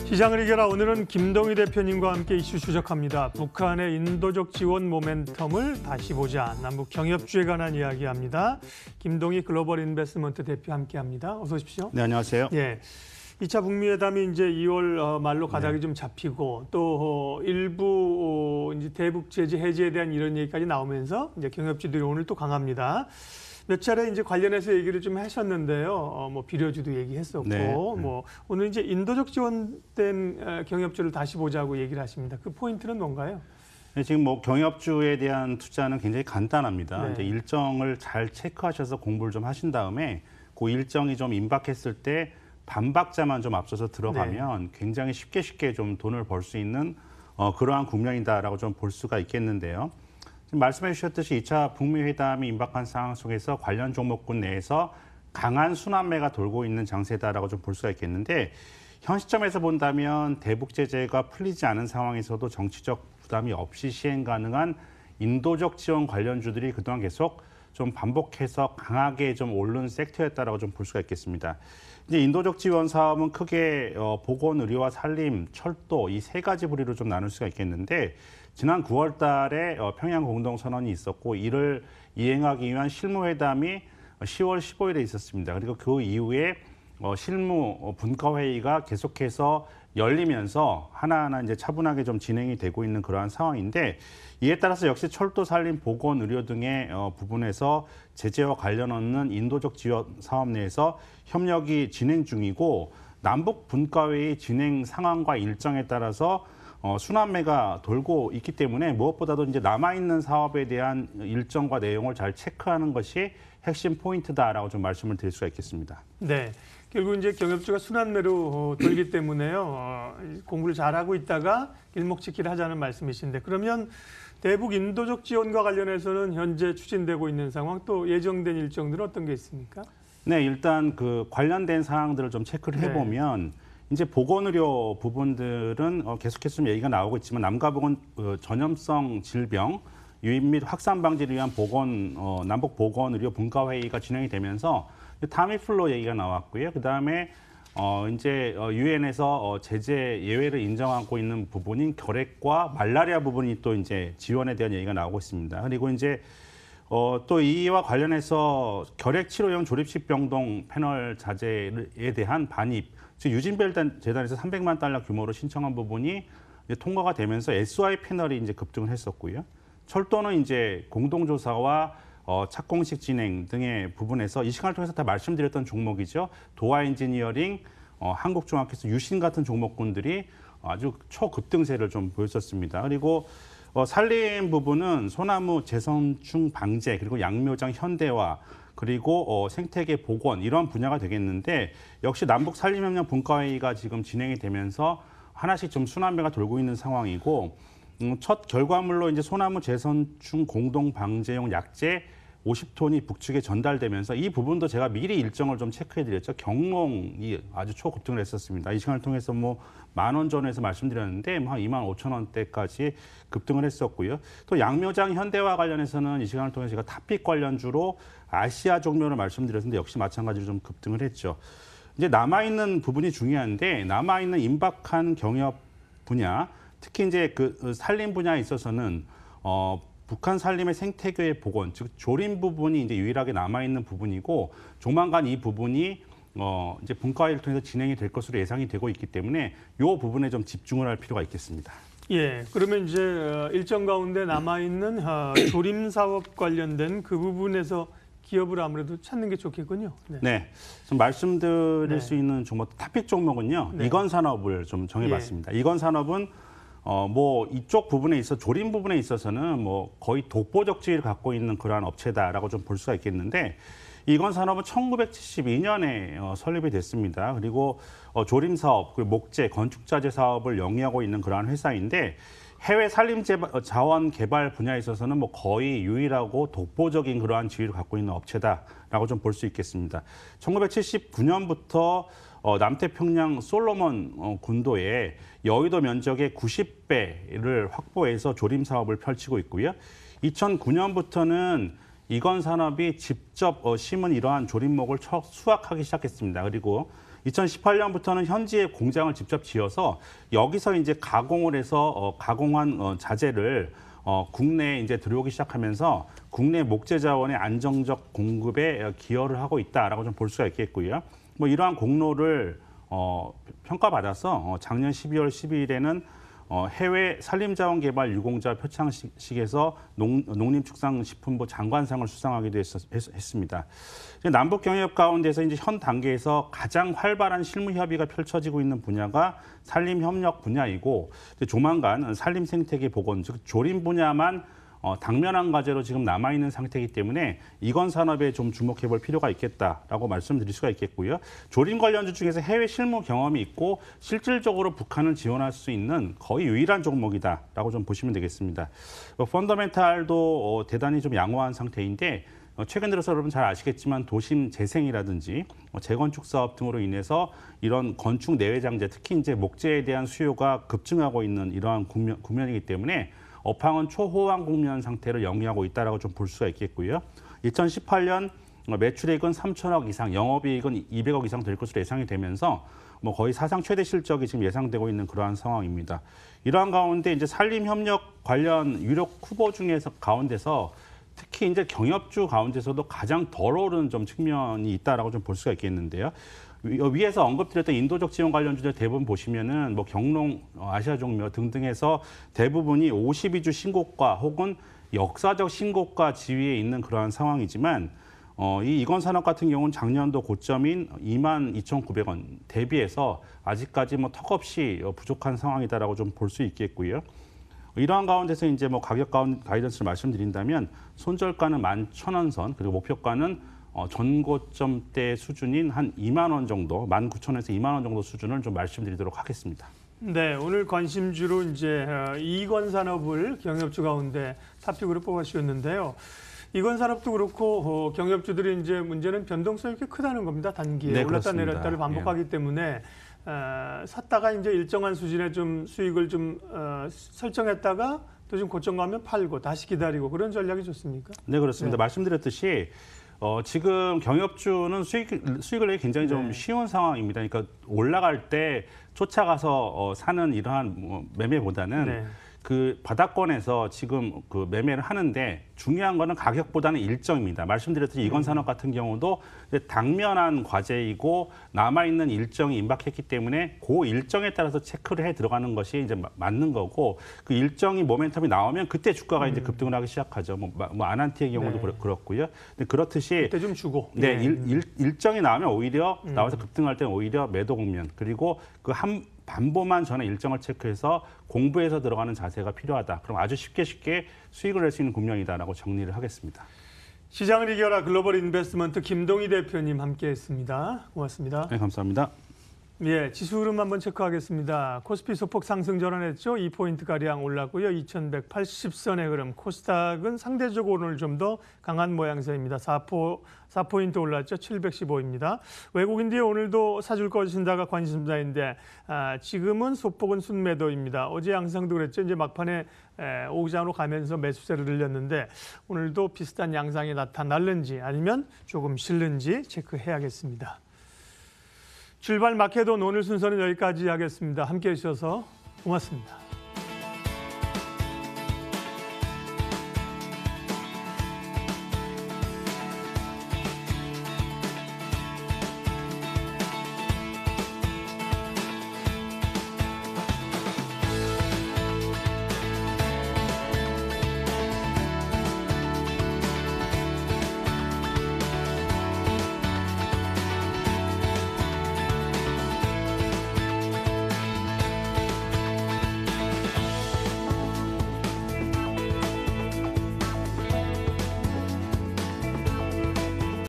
시장을 이겨라. 오늘은 김동희 대표님과 함께 이슈 추적합니다. 북한의 인도적 지원 모멘텀을 다시 보자. 남북 경협주에 관한 이야기합니다. 김동희 글로벌 인베스트먼트 대표 함께합니다. 어서 오십시오. 네, 안녕하세요. 예, 2차 북미 회담이 이제 2월 말로 가닥이 좀 잡히고 또 일부 이제 대북 제재 해제에 대한 이런 얘기까지 나오면서 이제 경협주들이 오늘 또 강합니다. 몇 차례 이제 관련해서 얘기를 좀 하셨는데요. 뭐 비료주도 얘기했었고, 뭐 오늘 이제 인도적 지원된 경협주를 다시 보자고 얘기를 하십니다. 그 포인트는 뭔가요? 네, 지금 뭐 경협주에 대한 투자는 굉장히 간단합니다. 네. 이제 일정을 잘 체크하셔서 공부를 좀 하신 다음에 그 일정이 좀 임박했을 때 반박자만 좀 앞서서 들어가면 굉장히 쉽게 좀 돈을 벌 수 있는 그러한 국면이다라고 좀 볼 수가 있겠는데요. 지금 말씀해 주셨듯이 2차 북미 회담이 임박한 상황 속에서 관련 종목군 내에서 강한 순환매가 돌고 있는 장세다라고 좀 볼 수가 있겠는데, 현 시점에서 본다면 대북 제재가 풀리지 않은 상황에서도 정치적 부담이 없이 시행 가능한 인도적 지원 관련주들이 그동안 계속 좀 반복해서 강하게 좀 오른 섹터였다라고 좀 볼 수가 있겠습니다. 이제 인도적 지원 사업은 크게 보건, 의료와 산림, 철도 이 세 가지 부류로 좀 나눌 수가 있겠는데, 지난 9월 달에 평양 공동선언이 있었고 이를 이행하기 위한 실무회담이 10월 15일에 있었습니다. 그리고 그 이후에 실무 분과회의가 계속해서 열리면서 하나하나 이제 차분하게 좀 진행이 되고 있는 그러한 상황인데, 이에 따라서 역시 철도, 산림, 보건, 의료 등의 부분에서 제재와 관련 없는 인도적 지원 사업 내에서 협력이 진행 중이고, 남북 분과회의 진행 상황과 일정에 따라서 순환매가 돌고 있기 때문에 무엇보다도 이제 남아있는 사업에 대한 일정과 내용을 잘 체크하는 것이 핵심 포인트다라고 좀 말씀을 드릴 수가 있겠습니다. 네, 결국 이제 경협주가 순환매로 돌기 때문에요. 공부를 잘하고 있다가 일목지키를 하자는 말씀이신데, 그러면 대북 인도적 지원과 관련해서는 현재 추진되고 있는 상황, 또 예정된 일정들은 어떤 게 있습니까? 네, 일단 그 관련된 사항들을 좀 체크를 해보면 이제 보건의료 부분들은 계속해서 좀 얘기가 나오고 있지만, 남과 보건 전염성 질병 유입 및 확산 방지를 위한 남북 보건의료 분과회의가 진행이 되면서 타미플루 얘기가 나왔고요. 그 다음에 이제 유엔에서 제재 예외를 인정하고 있는 부분인 결핵과 말라리아 부분이 또 이제 지원에 대한 얘기가 나오고 있습니다. 그리고 이제 또 이와 관련해서 결핵 치료용 조립식 병동 패널 자재에 대한 반입, 즉 유진벨 재단에서 300만 달러 규모로 신청한 부분이 이제 통과가 되면서 SY 패널이 이제 급등을 했었고요. 철도는 이제 공동조사와 착공식 진행 등의 부분에서 이 시간을 통해서 다 말씀드렸던 종목이죠. 도화 엔지니어링, 한국종합기술, 유신 같은 종목군들이 아주 초급등세를 좀 보였었습니다. 그리고 산림 부분은 소나무 재선충 방제, 그리고 양묘장 현대화, 그리고 생태계 복원 이런 분야가 되겠는데, 역시 남북 산림협력 분과회의가 지금 진행이 되면서 하나씩 좀 순환매가 돌고 있는 상황이고, 첫 결과물로 이제 소나무 재선충 공동 방제용 약재 50톤이 북측에 전달되면서 이 부분도 제가 미리 일정을 좀 체크해드렸죠. 경농이 아주 초급등을 했었습니다. 이 시간을 통해서 뭐 10,000원 전에서 말씀드렸는데 한 25,000원대까지 급등을 했었고요. 또 양묘장 현대화 관련해서는 이 시간을 통해서 제가 탑픽 관련주로 아시아 종묘를 말씀드렸는데 역시 마찬가지로 좀 급등을 했죠. 이제 남아있는 부분이 중요한데, 남아있는 임박한 경협 분야, 특히 이제 그 산림 분야에 있어서는 북한 산림의 생태계의 복원, 즉 조림 부분이 이제 유일하게 남아 있는 부분이고, 조만간 이 부분이 이제 분과회의를 통해서 진행이 될 것으로 예상이 되고 있기 때문에 이 부분에 좀 집중을 할 필요가 있겠습니다. 예, 그러면 이제 일정 가운데 남아 있는 조림 사업 관련된 그 부분에서 기업을 아무래도 찾는 게 좋겠군요. 네, 좀 말씀드릴 수 있는 종목, 탑픽 종목은요. 이건 산업을 좀 정해봤습니다. 이건 산업은 뭐 이쪽 부분에 있어 조림 부분에 있어서는 뭐 거의 독보적 지위를 갖고 있는 그러한 업체다라고 좀 볼 수가 있겠는데, 이건 산업은 1972년에 설립이 됐습니다. 그리고 조림 사업, 그리고 목재, 건축자재 사업을 영위하고 있는 그러한 회사인데, 해외 산림 자원 개발 분야에 있어서는 뭐 거의 유일하고 독보적인 그러한 지위를 갖고 있는 업체다라고 좀 볼 수 있겠습니다. 1979년부터 남태평양 솔로몬 군도에 여의도 면적의 90배를 확보해서 조림 사업을 펼치고 있고요. 2009년부터는 이건산업이 직접 심은 이러한 조립목을 수확하기 시작했습니다. 그리고 2018년부터는 현지에 공장을 직접 지어서 여기서 이제 가공을 해서 가공한 자재를 국내에 이제 들어오기 시작하면서 국내 목재 자원의 안정적 공급에 기여를 하고 있다라고 좀 볼 수가 있겠고요. 뭐 이러한 공로를 평가받아서 작년 12월 12일에는 해외 산림자원개발 유공자 표창식에서 농림축산식품부 장관상을 수상하기도 했습니다. 남북 경협 가운데서 이제 현 단계에서 가장 활발한 실무 협의가 펼쳐지고 있는 분야가 산림 협력 분야이고 조만간 산림 생태계 복원, 즉 조림 분야만 당면한 과제로 지금 남아있는 상태이기 때문에 이건 산업에 좀 주목해볼 필요가 있겠다라고 말씀드릴 수가 있겠고요. 조림 관련주 중에서 해외 실무 경험이 있고 실질적으로 북한을 지원할 수 있는 거의 유일한 종목이다라고 좀 보시면 되겠습니다. 펀더멘탈도 대단히 좀 양호한 상태인데 최근 들어서 여러분 잘 아시겠지만 도심 재생이라든지 재건축 사업 등으로 인해서 이런 건축 내외장재, 특히 이제 목재에 대한 수요가 급증하고 있는 이러한 국면이기 때문에 업황은 초호황 국면 상태를 영위하고 있다라고 좀 볼 수가 있겠고요. 2018년 매출액은 3천억 이상, 영업이익은 200억 이상 될 것으로 예상이 되면서 뭐 거의 사상 최대 실적이 지금 예상되고 있는 그러한 상황입니다. 이러한 가운데 이제 산림 협력 관련 유력 후보 중에서 가운데서 특히 이제 경협주 가운데서도 가장 덜 오른 좀 측면이 있다라고 좀 볼 수가 있겠는데요. 위에서 언급드렸던 인도적 지원 관련주들 대부분 보시면은 뭐 경농, 아시아종묘 등등해서 대부분이 52주 신고가 혹은 역사적 신고가 지위에 있는 그러한 상황이지만 이 이건산업 같은 경우는 작년도 고점인 22,900원 대비해서 아직까지 뭐 턱없이 부족한 상황이다라고 좀 볼 수 있겠고요. 이러한 가운데서 이제 뭐 가격 가이던스를 말씀드린다면 손절가는 11,000원 선, 그리고 목표가는 전고점대 수준인 한 2만 원 정도, 19,000원에서 2만 원 정도 수준을 좀 말씀드리도록 하겠습니다. 네, 오늘 관심주로 이제 이건산업을 경협주 가운데 탑픽으로 뽑아주셨는데요. 이건산업도 그렇고 경협주들이 이제 문제는 변동성이 이렇게 크다는 겁니다. 단기에 네, 올랐다 그렇습니다. 내렸다를 반복하기 때문에 샀다가 이제 일정한 수준의 좀 수익을 좀 설정했다가 또 좀 고점 가면 팔고 다시 기다리고 그런 전략이 좋습니까? 네, 그렇습니다. 네. 말씀드렸듯이 지금 경협주는 수익을 내기 굉장히 좀 쉬운 상황입니다. 그러니까 올라갈 때 쫓아가서 사는 이러한 매매보다는 그 바닥권에서 지금 그 매매를 하는데 중요한 거는 가격보다는 일정입니다. 말씀드렸듯이 이건산업 같은 경우도 이제 당면한 과제이고 남아있는 일정이 임박했기 때문에 그 일정에 따라서 체크를 해 들어가는 것이 이제 맞는 거고 그 일정이 모멘텀이 나오면 그때 주가가 이제 급등을 하기 시작하죠. 뭐 아난티의 경우도 그렇고요. 근데 그렇듯이 그때 좀 주고. 네, 일정이 나오면 오히려 나와서 급등할 때는 오히려 매도 국면 그리고 그 반보만 전에 일정을 체크해서 공부해서 들어가는 자세가 필요하다. 그럼 아주 쉽게 수익을 낼 수 있는 국면이다라고 정리를 하겠습니다. 시장을 이겨라 글로벌 인베스트먼트 김동희 대표님 함께했습니다. 고맙습니다. 네, 감사합니다. 예, 지수 흐름 한번 체크하겠습니다. 코스피 소폭 상승 전환했죠. 2포인트가량 올랐고요. 2180선의 흐름. 코스닥은 상대적으로 오늘 좀 더 강한 모양새입니다. 4포인트 올랐죠. 715입니다. 외국인들이 오늘도 사줄 것인가가 관심사인데 지금은 소폭은 순매도입니다. 어제 양상도 그랬죠. 이제 막판에 오후장으로 가면서 매수세를 늘렸는데 오늘도 비슷한 양상이 나타날는지 아니면 조금 실는지 체크해야겠습니다. 출발 마켓온 오늘 순서는 여기까지 하겠습니다. 함께해 주셔서 고맙습니다.